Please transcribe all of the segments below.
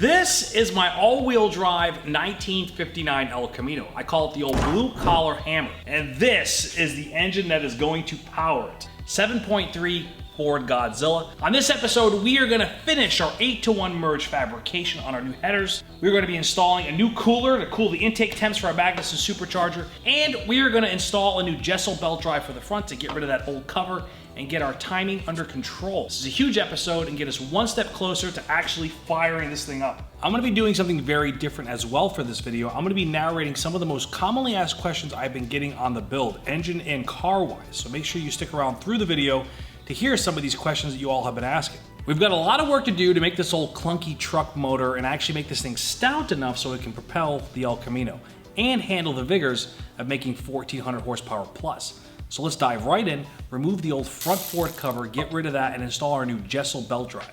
This is my all-wheel drive 1959 El Camino. I call it the old blue-collar hammer. And this is the engine that is going to power it. 7.3 Ford Godzilla. On this episode, we are going to finish our 8-to-1 merge fabrication on our new headers. We're going to be installing a new cooler to cool the intake temps for our Magnus and Supercharger. And we are going to install a new Jesel belt drive for the front to get rid of that old cover and get our timing under control. This is a huge episode and get us one step closer to actually firing this thing up. I'm going to be doing something very different as well for this video. I'm going to be narrating some of the most commonly asked questions I've been getting on the build, engine and car-wise. So make sure you stick around through the video to hear some of these questions that you all have been asking. We've got a lot of work to do to make this old clunky truck motor and actually make this thing stout enough so it can propel the El Camino and handle the vigors of making 1400 horsepower plus. So let's dive right in, remove the old front Ford cover, get rid of that, and install our new Jesel belt drive.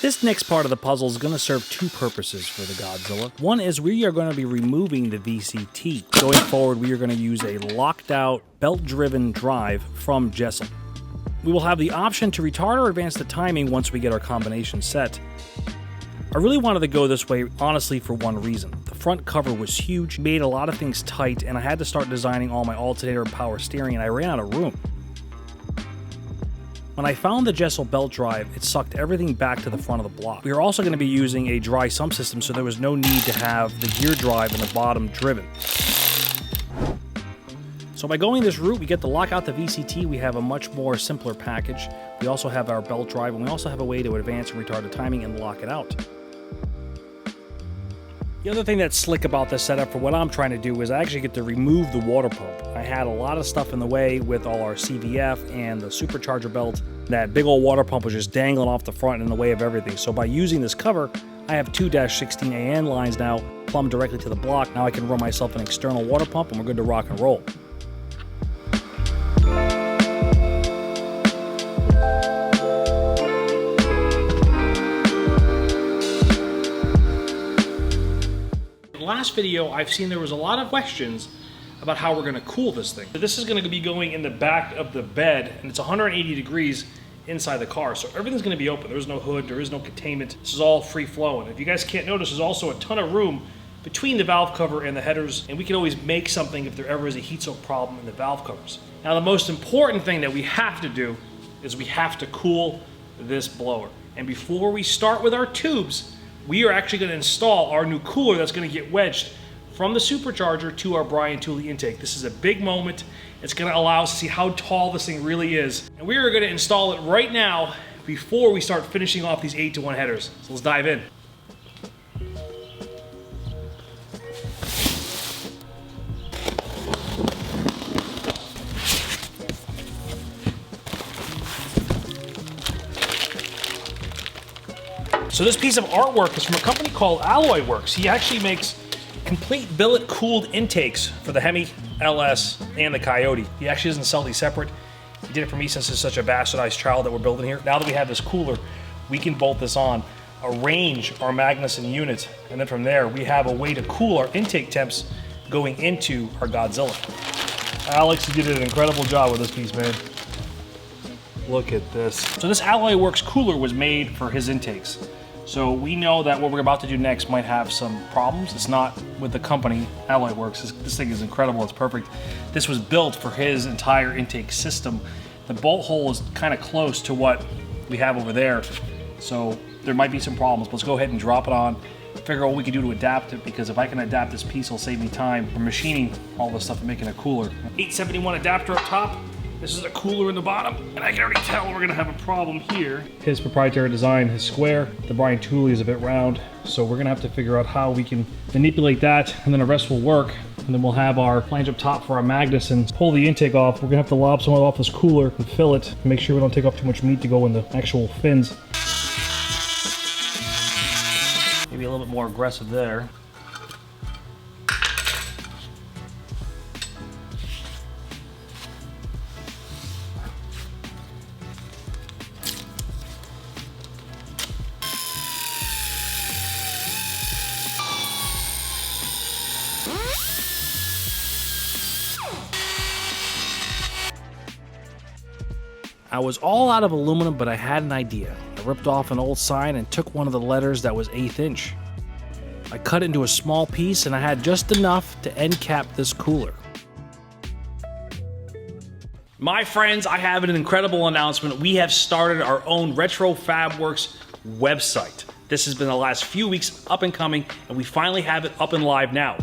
This next part of the puzzle is going to serve two purposes for the Godzilla. One is we are going to be removing the VCT. Going forward, we are going to use a locked out, belt-driven drive from Jesel. We will have the option to retard or advance the timing once we get our combination set. I really wanted to go this way, honestly, for one reason. The front cover was huge, made a lot of things tight, and I had to start designing all my alternator and power steering, and I ran out of room. When I found the Jesel belt drive, it sucked everything back to the front of the block. We are also going to be using a dry sump system, so there was no need to have the gear drive in the bottom driven. So by going this route, we get to lock out the VCT, we have a much more simpler package. We also have our belt drive, and we also have a way to advance and retard the timing and lock it out. The other thing that's slick about this setup for what I'm trying to do is I actually get to remove the water pump. I had a lot of stuff in the way with all our CVF and the Supercharger belt. That big old water pump was just dangling off the front in the way of everything. So by using this cover, I have two 16AN lines now plumbed directly to the block. Now I can run myself an external water pump and we're good to rock and roll. Last video, I've seen there was a lot of questions about how we're going to cool this thing. This is going to be going in the back of the bed, and it's 180 degrees inside the car, so everything's going to be open. There's no hood, there is no containment. This is all free flowing. If you guys can't notice, there's also a ton of room between the valve cover and the headers, and we can always make something if there ever is a heat soak problem in the valve covers. Now, the most important thing that we have to do is we have to cool this blower. And before we start with our tubes, we are actually going to install our new cooler that's going to get wedged from the Supercharger to our Brian Tooley intake. This is a big moment. It's going to allow us to see how tall this thing really is. And we are going to install it right now before we start finishing off these 8-to-1 headers. So let's dive in. So this piece of artwork is from a company called Alloywerx. He actually makes complete billet-cooled intakes for the Hemi, LS, and the Coyote. He actually doesn't sell these separate. He did it for me since it's such a bastardized child that we're building here. Now that we have this cooler, we can bolt this on, arrange our Magnuson unit, and then from there, we have a way to cool our intake temps going into our Godzilla. Alex, you did an incredible job with this piece, man. Look at this. So this Alloywerx cooler was made for his intakes. So we know that what we're about to do next might have some problems. It's not with the company, Alloywerx. This thing is incredible, it's perfect. This was built for his entire intake system. The bolt hole is kind of close to what we have over there. So there might be some problems. Let's go ahead and drop it on, figure out what we can do to adapt it, because if I can adapt this piece, it'll save me time for machining all this stuff and making a cooler. 871 adapter up top. This is a cooler in the bottom, and I can already tell we're gonna have a problem here. His proprietary design is square. The Brian Tooley is a bit round, so we're gonna have to figure out how we can manipulate that, and then the rest will work. And then we'll have our flange up top for our Magnus and pull the intake off. We're gonna have to lob some off this cooler and fill it, and make sure we don't take off too much meat to go in the actual fins. Maybe a little bit more aggressive there. I was all out of aluminum, but I had an idea. I ripped off an old sign and took one of the letters that was 1/8 inch. I cut it into a small piece, and I had just enough to end cap this cooler. My friends, I have an incredible announcement. We have started our own Retro Fabworks website. This has been the last few weeks up and coming, and we finally have it up and live now.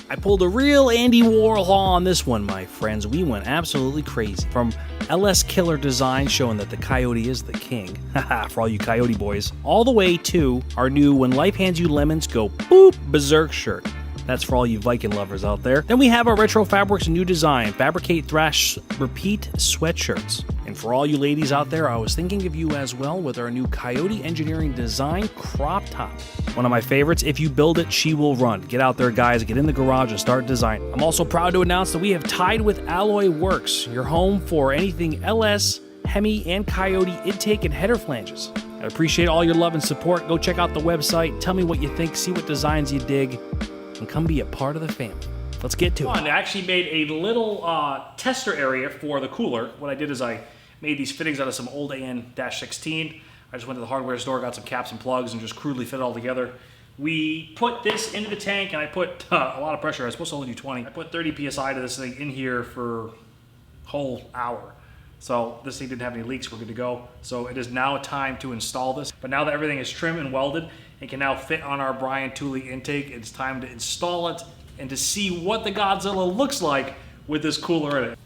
I pulled a real Andy Warhol on this one, my friends. We went absolutely crazy. From LS Killer design showing that the coyote is the king, haha, for all you coyote boys, all the way to our new When Life Hands You Lemons Go Boop Berserk shirt. That's for all you Viking lovers out there. Then we have our Retro Fabworks new design, Fabricate, Thrash, Repeat sweatshirts. And for all you ladies out there, I was thinking of you as well with our new Coyote Engineering design crop top. One of my favorites, if you build it, she will run. Get out there, guys, get in the garage and start designing. I'm also proud to announce that we have tied with Alloywerx, your home for anything LS, Hemi, and Coyote intake and header flanges. I appreciate all your love and support. Go check out the website, tell me what you think, see what designs you dig, and come be a part of the family. Let's get to it. I actually made a little tester area for the cooler. What I did is I made these fittings out of some old AN-16. I just went to the hardware store, got some caps and plugs, and just crudely fit it all together. We put this into the tank, and I put a lot of pressure. I was supposed to only do 20. I put 30 PSI to this thing in here for a whole hour. So this thing didn't have any leaks, we're good to go. So it is now time to install this. But now that everything is trimmed and welded, it can now fit on our Brian Tooley intake. It's time to install it and to see what the Godzilla looks like with this cooler in it.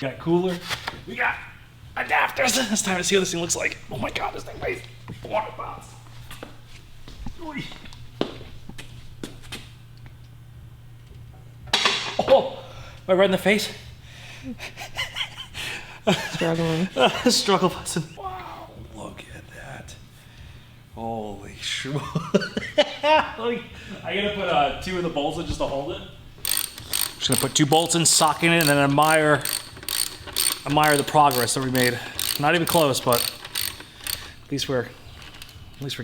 We got cooler, we got adapters. It's time to see what this thing looks like. Oh my God, this thing weighs 400 pounds. Oh, am I right in the face? Struggling. Struggle button. Wow, look at that. Holy shit. I gotta put 2 of the bolts in just to hold it. Just gonna put 2 bolts in, sock in it, and then admire the progress that we made. Not even close, but at least we're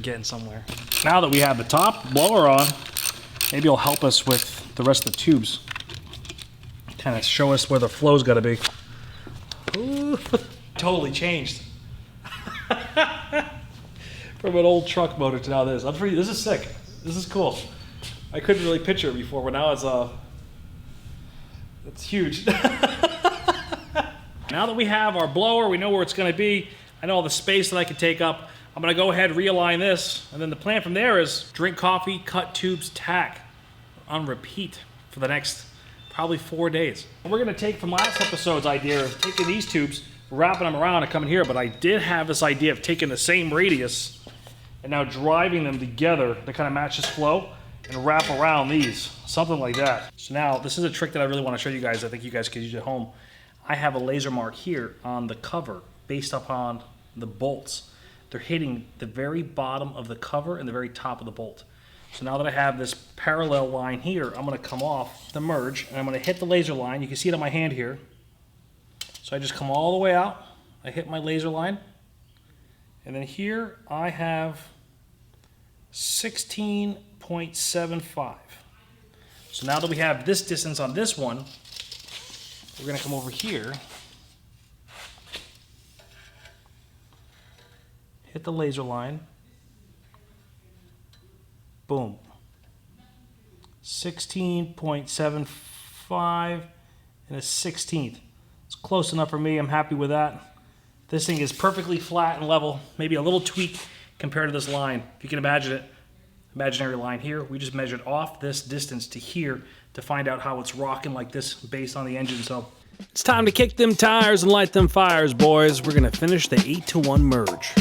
getting somewhere. Now that we have the top blower on, maybe it'll help us with the rest of the tubes. Kind of show us where the flow's got to be. Ooh, totally changed from an old truck motor to now this. This is sick. This is cool. I couldn't really picture it before, but now it's huge. Now that we have our blower, we know where it's going to be. I know all the space that I can take up. I'm going to go ahead, realign this, and then the plan from there is drink coffee, cut tubes, tack on repeat for the next probably 4 days. We're gonna take from last episode's idea of taking these tubes, wrapping them around and coming here, but I did have this idea of taking the same radius and now driving them together to kind of match this flow and wrap around these, something like that. So now, this is a trick that I really want to show you guys. I think you guys could use at home. I have a laser mark here on the cover based upon the bolts. They're hitting the very bottom of the cover and the very top of the bolt. So now that I have this parallel line here, I'm going to come off the merge and I'm going to hit the laser line. You can see it on my hand here. So I just come all the way out. I hit my laser line. And then here I have 16.75. So now that we have this distance on this one, we're going to come over here, hit the laser line. Boom. 16.75 and a 16th. It's close enough for me. I'm happy with that. This thing is perfectly flat and level. Maybe a little tweak compared to this line. If you can imagine it, imaginary line here. We just measured off this distance to here to find out how it's rocking like this based on the engine. So it's time to kick them tires and light them fires, boys. We're going to finish the 8-to-1 merge.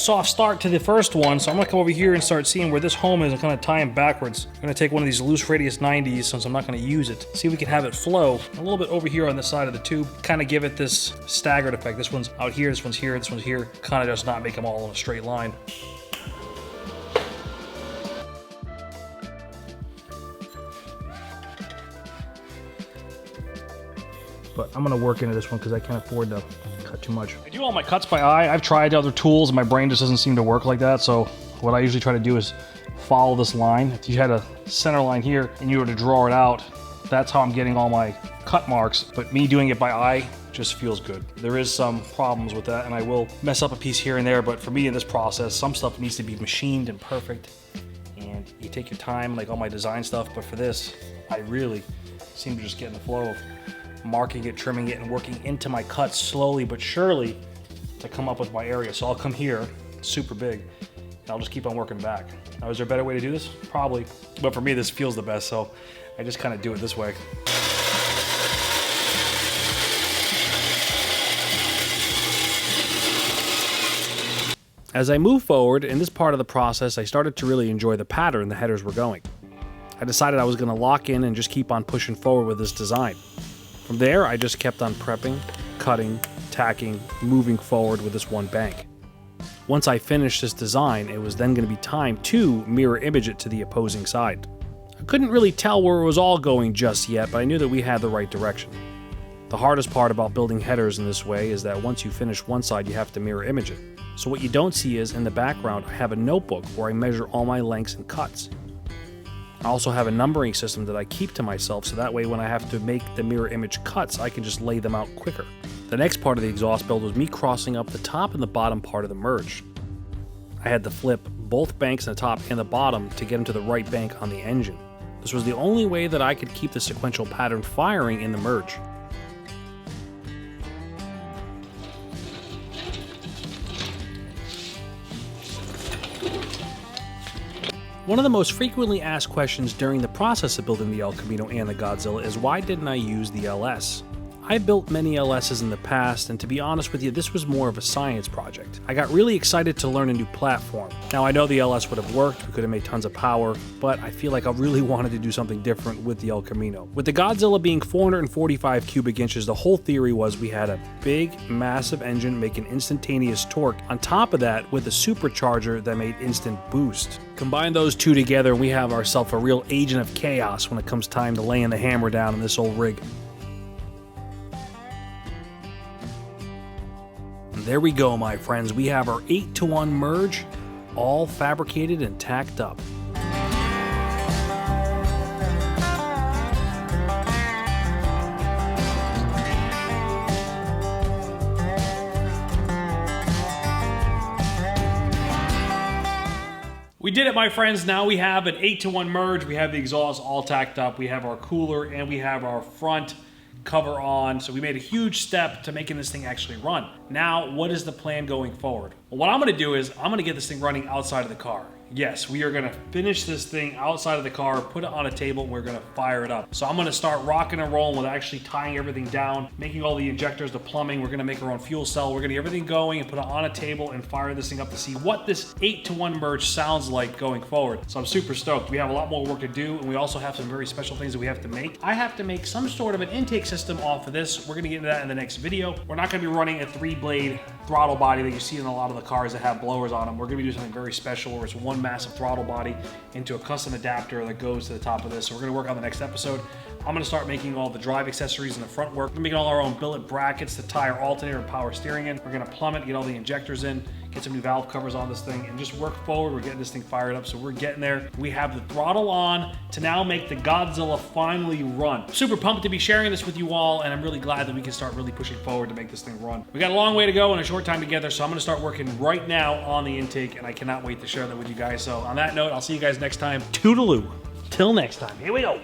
soft start to the first one, so I'm gonna come over here and start seeing where this home is and kind of tie them backwards. I'm gonna take one of these loose radius 90s since I'm not gonna use it. See if we can have it flow a little bit over here on the side of the tube, kind of give it this staggered effect. This one's out here, this one's here, this one's here. Kind of just not make them all in a straight line. But I'm gonna work into this one because I can't afford to cut too much. I do all my cuts by eye. I've tried other tools and my brain just doesn't seem to work like that. So what I usually try to do is follow this line. If you had a center line here and you were to draw it out, that's how I'm getting all my cut marks. But me doing it by eye just feels good. There is some problems with that and I will mess up a piece here and there. But for me in this process, some stuff needs to be machined and perfect. And you take your time, like all my design stuff. But for this, I really seem to just get in the flow of marking it, trimming it, and working into my cuts slowly but surely to come up with my area. So I'll come here, super big, and I'll just keep on working back. Now, is there a better way to do this? Probably, but for me, this feels the best, so I just kind of do it this way. As I move forward in this part of the process, I started to really enjoy the pattern the headers were going. I decided I was going to lock in and just keep on pushing forward with this design. From there, I just kept on prepping, cutting, tacking, moving forward with this one bank. Once I finished this design, it was then going to be time to mirror image it to the opposing side. I couldn't really tell where it was all going just yet, but I knew that we had the right direction. The hardest part about building headers in this way is that once you finish one side, you have to mirror image it. So what you don't see is, in the background, I have a notebook where I measure all my lengths and cuts. I also have a numbering system that I keep to myself, so that way when I have to make the mirror image cuts, I can just lay them out quicker. The next part of the exhaust build was me crossing up the top and the bottom part of the merge. I had to flip both banks on the top and the bottom to get into the right bank on the engine. This was the only way that I could keep the sequential pattern firing in the merge. One of the most frequently asked questions during the process of building the El Camino and the Godzilla is why didn't I use the LS? I built many LSs in the past, and to be honest with you, this was more of a science project. I got really excited to learn a new platform. Now I know the LS would have worked, we could have made tons of power, but I feel like I really wanted to do something different with the El Camino. With the Godzilla being 445 cubic inches, the whole theory was we had a big, massive engine making instantaneous torque. On top of that, with a supercharger that made instant boost. Combine those two together and we have ourselves a real agent of chaos when it comes time to laying the hammer down on this old rig. There we go, my friends. We have our 8-to-1 merge, all fabricated and tacked up. We did it, my friends. Now we have an 8-to-1 merge. We have the exhaust all tacked up. We have our cooler and we have our front cover on. So we made a huge step to making this thing actually run. Now, what is the plan going forward? Well, what I'm gonna do is I'm gonna get this thing running outside of the car. Yes, we are gonna finish this thing outside of the car, put it on a table, and we're gonna fire it up. So I'm gonna start rocking and rolling with actually tying everything down, making all the injectors, the plumbing. We're gonna make our own fuel cell. We're gonna get everything going and put it on a table and fire this thing up to see what this 8-to-1 merge sounds like going forward. So I'm super stoked. We have a lot more work to do, and we also have some very special things that we have to make. I have to make some sort of an intake system off of this. We're gonna get into that in the next video. We're not gonna be running a 3-blade throttle body that you see in a lot of the cars that have blowers on them. We're gonna be doing something very special where it's one massive throttle body into a custom adapter that goes to the top of this. So we're gonna work on the next episode. I'm gonna start making all the drive accessories and the front work. We're making all our own billet brackets to tie our alternator and power steering in. We're gonna plumb it, get all the injectors in, get some new valve covers on this thing, and just work forward. We're getting this thing fired up, so we're getting there. We have the throttle on to now make the Godzilla finally run. Super pumped to be sharing this with you all, and I'm really glad that we can start really pushing forward to make this thing run. We got a long way to go and a short time together, so I'm gonna start working right now on the intake, and I cannot wait to share that with you guys. So on that note, I'll see you guys next time. Toodaloo. Till next time. Here we go.